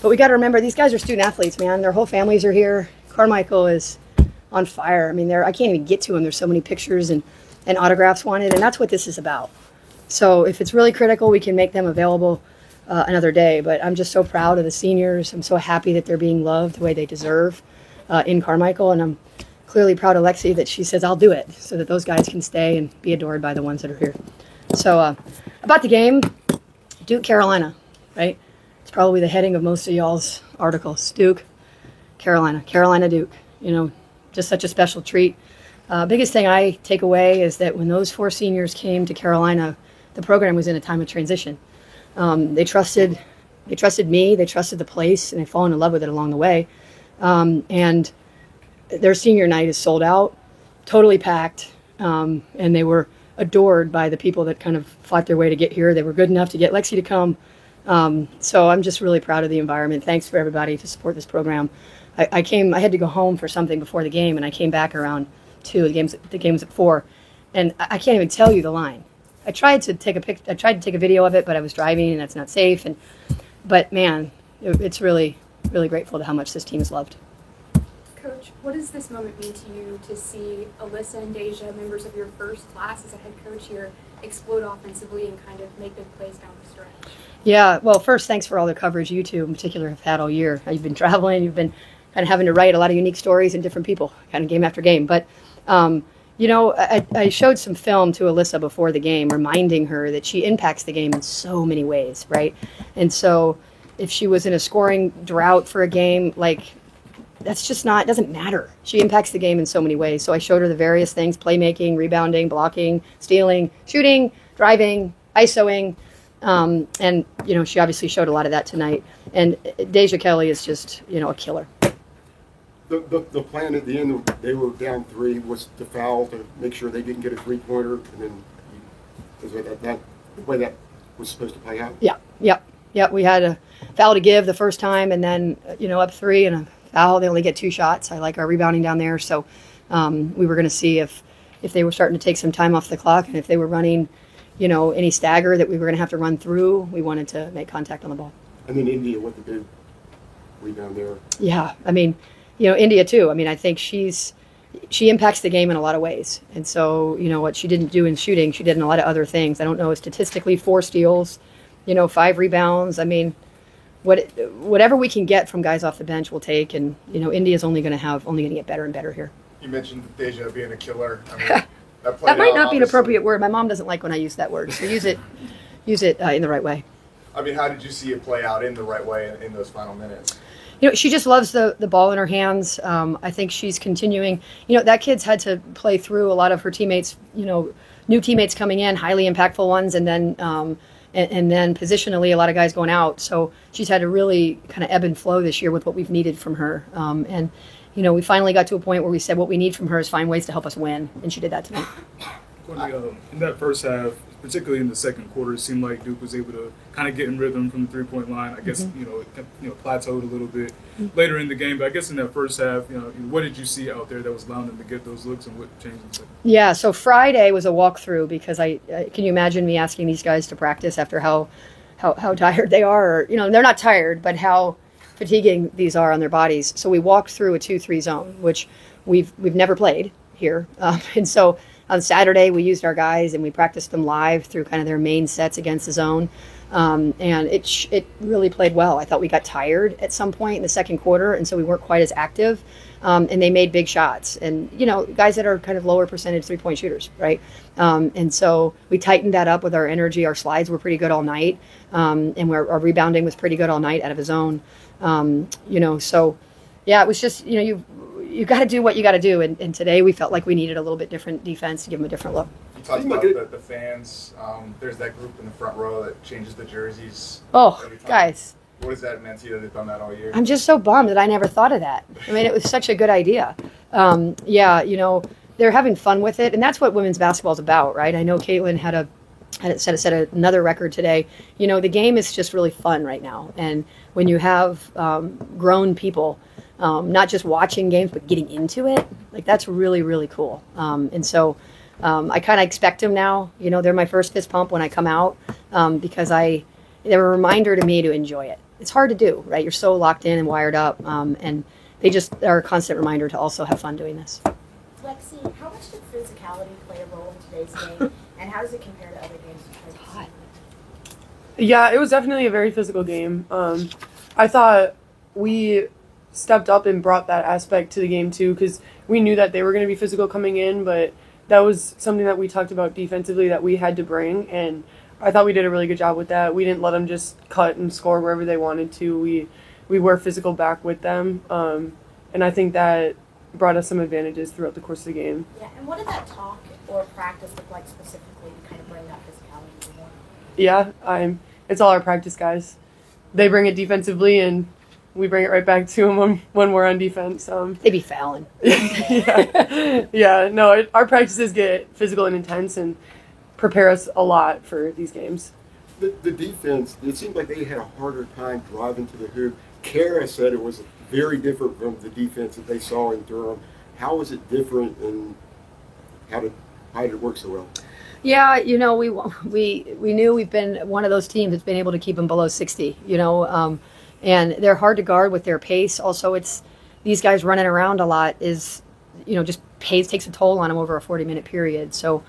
But we got to remember, these guys are student athletes, man. Their whole families are here. Carmichael is on fire. I mean, I can't even get to them. There's so many pictures and autographs wanted, and that's what this is about. So if it's really critical, we can make them available another day. But I'm just so proud of the seniors. I'm so happy that they're being loved the way they deserve in Carmichael, and I'm clearly proud of Lexi that she says, I'll do it, so that those guys can stay and be adored by the ones that are here. So about the game, Duke, Carolina, right? It's probably the heading of most of y'all's articles. Duke, Carolina, Duke. You know, just such a special treat. Biggest thing I take away is that when those 4 seniors came to Carolina, the program was in a time of transition. They trusted me, they trusted the place, and they've fallen in love with it along the way. And their senior night is sold out, totally packed, and they were adored by the people that kind of fought their way to get here. They were good enough to get Lexi to come. So I'm just really proud of the environment. Thanks for everybody to support this program. I had to go home for something before the game, and I came back around 2. The game was at 4, and I can't even tell you the line. I tried to take a video of it, but I was driving, and that's not safe. But man, it's really, really grateful to how much this team is loved. Coach, what does this moment mean to you to see Alyssa and Deja, members of your first class as a head coach here, explode offensively and kind of make big plays down the stretch? Yeah, well, first, thanks for all the coverage you two in particular have had all year. You've been traveling, you've been kind of having to write a lot of unique stories and different people, kind of game after game. But, you know, I showed some film to Alyssa before the game, reminding her that she impacts the game in so many ways, right? And so if she was in a scoring drought for a game, like, that's just not, it doesn't matter. She impacts the game in so many ways. So I showed her the various things: playmaking, rebounding, blocking, stealing, shooting, driving, ISOing. And, you know, she obviously showed a lot of that tonight. And Deja Kelly is just, you know, a killer. The plan at the end, they were down 3, was to foul to make sure they didn't get a 3-pointer. And then is that the way that was supposed to play out? Yeah. We had a foul to give the first time, and then, you know, up 3 and a foul. They only get 2 shots. I like our rebounding down there. So we were going to see if they were starting to take some time off the clock, and if they were running, you know, any stagger that we were going to have to run through. We wanted to make contact on the ball. And then India with the big rebound there. Yeah, I mean, you know, India too. I mean, I think she impacts the game in a lot of ways. And so, you know, what she didn't do in shooting, she did in a lot of other things. I don't know, statistically, 4 steals, you know, 5 rebounds. I mean, whatever we can get from guys off the bench, we'll take. And, you know, India's only going to get better and better here. You mentioned Deja being a killer. I mean, that might not be an appropriate word. My mom doesn't like when I use that word. So use it in the right way. I mean, how did you see it play out in the right way in those final minutes? You know, she just loves the ball in her hands. I think she's continuing. You know, that kid's had to play through a lot of her teammates, you know, new teammates coming in, highly impactful ones, and then positionally a lot of guys going out. So she's had to really kind of ebb and flow this year with what we've needed from her. And, you know, we finally got to a point where we said what we need from her is find ways to help us win, and she did that tonight. In that first half, particularly in the second quarter, it seemed like Duke was able to kind of get in rhythm from the 3-point line. I guess, you know, it plateaued a little bit later in the game. But I guess in that first half, you know, what did you see out there that was allowing them to get those looks, and what changed in the second? Yeah, so Friday was a walkthrough because can you imagine me asking these guys to practice after how tired they are? Or, you know, they're not tired, but how fatiguing these are on their bodies. So we walked through a 2-3 zone, which we've never played here. And so on Saturday, we used our guys and we practiced them live through kind of their main sets against the zone. And it really played well. I thought we got tired at some point in the second quarter, and so we weren't quite as active. And they made big shots. And, you know, guys that are kind of lower percentage 3-point shooters, right? And so we tightened that up with our energy. Our slides were pretty good all night. And our rebounding was pretty good all night out of a zone. You know, so, yeah, it was just, you know, you got to do what you got to do. And today we felt like we needed a little bit different defense to give them a different look. You talked about the fans. There's that group in the front row that changes the jerseys. Oh, guys. What has that meant to you that they've done that all year? I'm just so bummed that I never thought of that. I mean, it was such a good idea. Yeah, you know, they're having fun with it. And that's what women's basketball is about, right? I know Caitlin set another record today. You know, the game is just really fun right now. And when you have grown people, not just watching games, but getting into it, like that's really, really cool. And so I kind of expect them now. You know, they're my first fist pump when I come out because they're a reminder to me to enjoy it. it's hard to do, right? You're so locked in and wired up, and they just are a constant reminder to also have fun doing this. Lexi, how much did physicality play a role in today's game, and how does it compare to other games you've played? Yeah, it was definitely a very physical game. I thought we stepped up and brought that aspect to the game too, because we knew that they were going to be physical coming in, but that was something that we talked about defensively that we had to bring, and I thought we did a really good job with that. We didn't let them just cut and score wherever they wanted to. We were physical back with them, and I think that brought us some advantages throughout the course of the game. Yeah, and what did that talk or practice look like specifically to kind of bring that physicality to more? Yeah, it's all our practice guys. They bring it defensively, and we bring it right back to them when we're on defense. They be fouling. No, our practices get physical and intense and prepare us a lot for these games. The defense, it seemed like they had a harder time driving to the hoop. Kara said it was very different from the defense that they saw in Durham. How was it different, and how did it work so well? Yeah, we knew we've been one of those teams that's been able to keep them below 60. And they're hard to guard with their pace. Also, it's these guys running around a lot is, just pace takes a toll on them over a 40-minute period. So,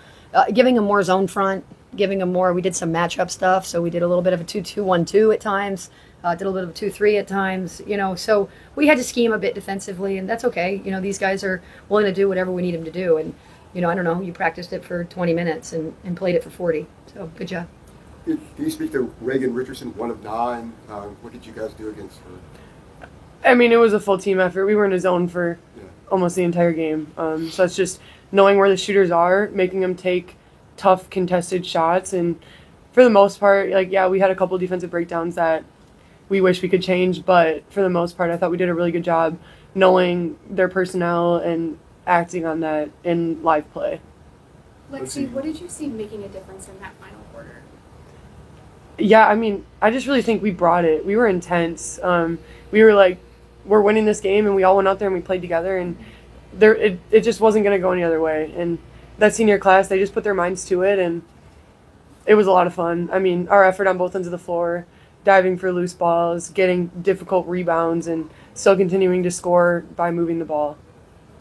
giving them more zone front, giving them more. We did some matchup stuff, so we did a little bit of a 2-2-1-2 at times. Did a little bit of a 2-3 at times. So we had to scheme a bit defensively, and that's okay. These guys are willing to do whatever we need them to do, and. I don't know, you practiced it for 20 minutes and played it for 40. So, good job. Can you speak to Reagan Richardson, 1 of 9? What did you guys do against her? I mean, it was a full team effort. We were in a zone for almost the entire game. So it's just knowing where the shooters are, making them take tough, contested shots. And for the most part, we had a couple defensive breakdowns that we wish we could change. But for the most part, I thought we did a really good job knowing their personnel and acting on that in live play. Lexi, what did you see making a difference in that final quarter? Yeah, I mean, I just really think we brought it. We were intense. We were we're winning this game, and we all went out there and we played together, and it just wasn't going to go any other way. And that senior class, they just put their minds to it, and it was a lot of fun. I mean, our effort on both ends of the floor, diving for loose balls, getting difficult rebounds, and still continuing to score by moving the ball.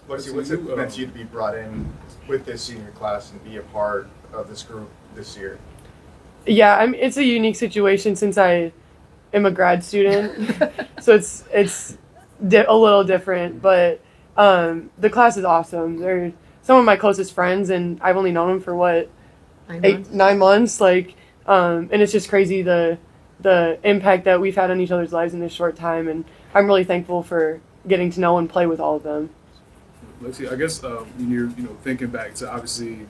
What's it meant to you to be brought in with this senior class and be a part of this group this year? Yeah, I mean, it's a unique situation since I am a grad student, so it's a little different. But the class is awesome. They're some of my closest friends, and I've only known them for 9 months. And it's just crazy the impact that we've had on each other's lives in this short time, and I'm really thankful for getting to know and play with all of them. Lexi, I guess when you're thinking back to obviously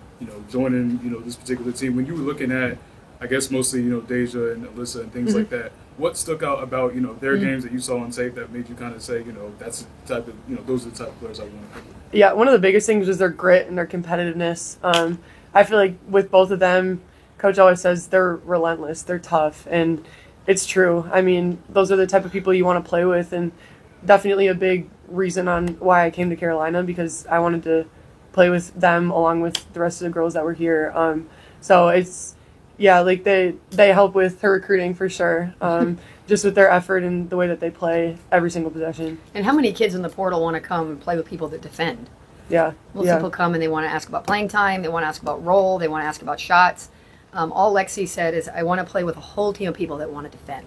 joining this particular team, when you were looking at I guess mostly Deja and Alyssa and things like that, what stuck out about their games that you saw on tape that made you kind of say that's the type of those are the type of players I want to play with? Yeah, one of the biggest things was their grit and their competitiveness. I feel like with both of them, Coach always says they're relentless, they're tough, and it's true. I mean, those are the type of people you want to play with, and definitely a big reason on why I came to Carolina, because I wanted to play with them along with the rest of the girls that were here. So it's, they help with her recruiting for sure, just with their effort and the way that they play every single possession. And how many kids in the portal want to come and play with people that defend? Yeah. Most people come and they want to ask about playing time, they want to ask about role, they want to ask about shots. All Lexi said is, I want to play with a whole team of people that want to defend.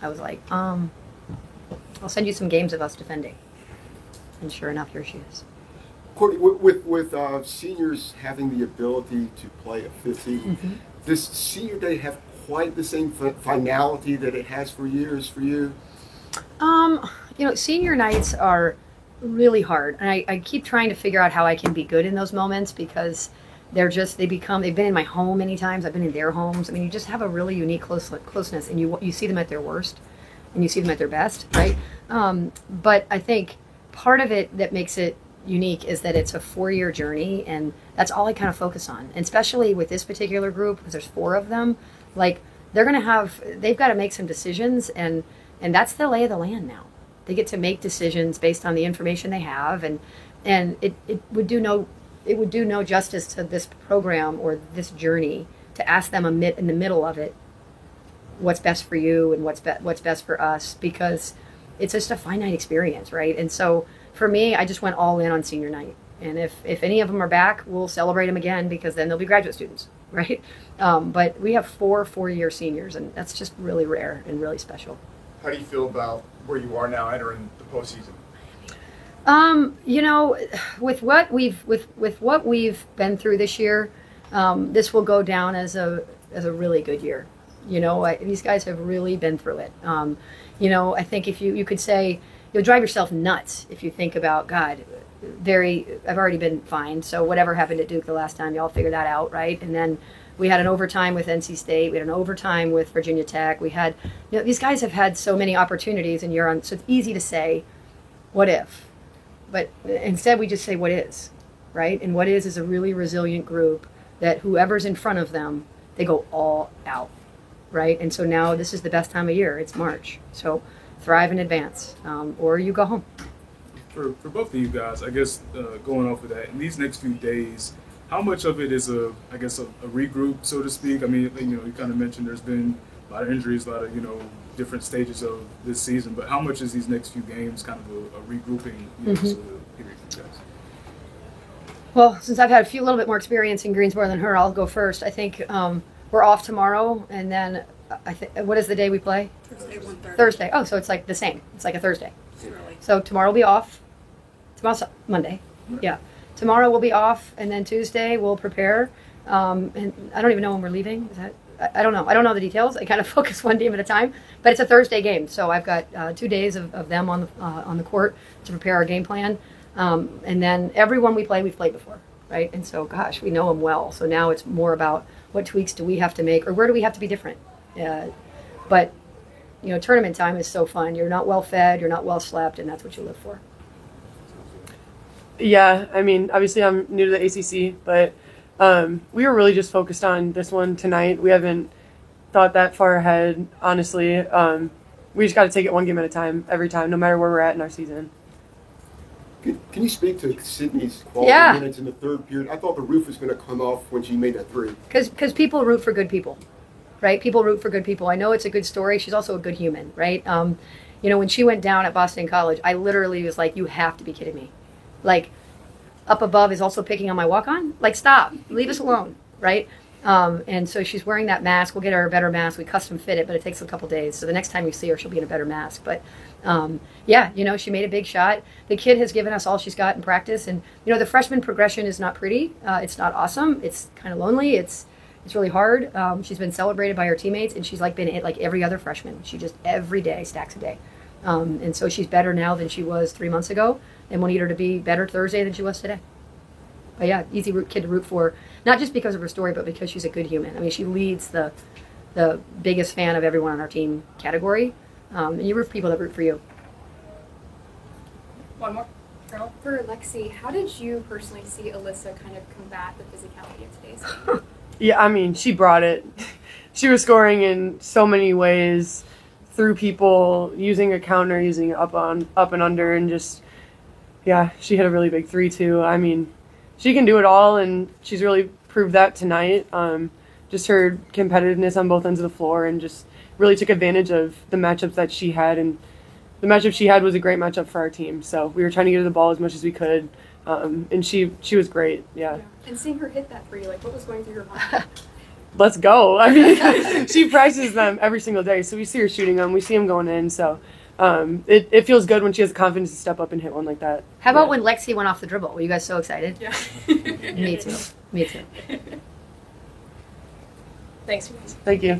I was like, I'll send you some games of us defending. And sure enough, here she is. Courtney, with seniors having the ability to play a 15, does senior day have quite the same finality that it has for years for you? Senior nights are really hard. And I keep trying to figure out how I can be good in those moments, because they've been in my home many times. I've been in their homes. I mean, you just have a really unique closeness, and you see them at their worst and you see them at their best, right? But I think part of it that makes it unique is that it's a 4-year journey, and that's all I kind of focus on. And especially with this particular group, because there's 4 of them, they've got to make some decisions, and that's the lay of the land now. They get to make decisions based on the information they have, and it would do no justice to this program or this journey to ask them in the middle of it, what's best for you and what's best for us, because it's just a finite experience, right? And so for me, I just went all in on senior night. And if any of them are back, we'll celebrate them again, because then they'll be graduate students, right? But we have 4 4-year seniors, and that's just really rare and really special. How do you feel about where you are now entering the postseason? You know, with what we've been through this year, this will go down as a really good year. You know, these guys have really been through it. You know, I think if you could say, you'll drive yourself nuts if you think about, God, I've already been fined, so whatever happened at Duke the last time, y'all figure that out, right? And then we had an overtime with NC State, we had an overtime with Virginia Tech, we had, you know, these guys have had so many opportunities, and so it's easy to say, what if? But instead we just say what is, right? And what is a really resilient group that whoever's in front of them, they go all out, right? And so now this is the best time of year, it's March. So thrive in advance, or you go home. For both of you guys, I guess going off of that, in these next few days, how much of it is a regroup, so to speak? I mean, you know, you kind of mentioned there's been a lot of injuries, a lot of, you know, different stages of this season, but how much is these next few games kind of a regrouping, you know, sort of period for you guys? Well, since I've had a little bit more experience in Greensboro than her, I'll go first. I think we're off tomorrow, and then what is the day we play? Thursday, 1:30. Thursday. Oh, so it's like the same. It's like a Thursday. Really. So tomorrow will be off. Tomorrow's Monday. Yeah. Tomorrow we'll be off, and then Tuesday we'll prepare. And I don't even know when we're leaving. Is that? I don't know. I don't know the details. I kind of focus one game at a time. But it's a Thursday game, so I've got 2 days of them on the court to prepare our game plan. And then everyone we've played before, right? And so, gosh, we know them well. So now it's more about what tweaks do we have to make, or where do we have to be different. But you know, tournament time is so fun. You're not well fed, you're not well slept, and that's what you live for. Yeah, I mean, obviously I'm new to the ACC, but we were really just focused on this one tonight. We haven't thought that far ahead, honestly. We just got to take it one game at a time, every time, no matter where we're at in our season. Can you speak to Sydney's quality minutes in the third period? I thought the roof was going to come off when she made that three. Because people root for good people, right? People root for good people. I know it's a good story. She's also a good human, right? You know, when she went down at Boston College, I literally was like, you have to be kidding me. Like, up above is also picking on my walk-on? Like, stop. Leave us alone, right? And so she's wearing that mask. We'll get her a better mask. We custom fit it, but it takes a couple days. So the next time you see her, she'll be in a better mask. But, yeah, you know, she made a big shot. The kid has given us all she's got in practice. And, you know, the freshman progression is not pretty. It's not awesome. It's kind of lonely. It's really hard. She's been celebrated by her teammates, and she's like been like every other freshman. She just every day stacks a day. And so she's better now than she was 3 months ago, and we'll need her to be better Thursday than she was today. But yeah, easy kid to root for, not just because of her story, but because she's a good human. I mean, she leads the biggest fan of everyone on our team category, and you root for people that root for you. One more. For Lexi, how did you personally see Alyssa kind of combat the physicality of today's game? Yeah, I mean, she brought it. She was scoring in so many ways, through people, using a counter, using up and under, and just, yeah, she hit a really big 3 too. I mean, she can do it all, and she's really proved that tonight. Just her competitiveness on both ends of the floor, and just really took advantage of the matchups that she had. And the matchup she had was a great matchup for our team. So we were trying to get her the ball as much as we could, and she was great. Yeah. And seeing her hit that 3, like, what was going through her mind? Let's go. I mean, she practices them every single day, so we see her shooting them, we see them going in. So it feels good when she has the confidence to step up and hit one like that. How about when Lexi went off the dribble? Were you guys so excited? Yeah. Me too. Me too. Thanks, you guys. Thank you.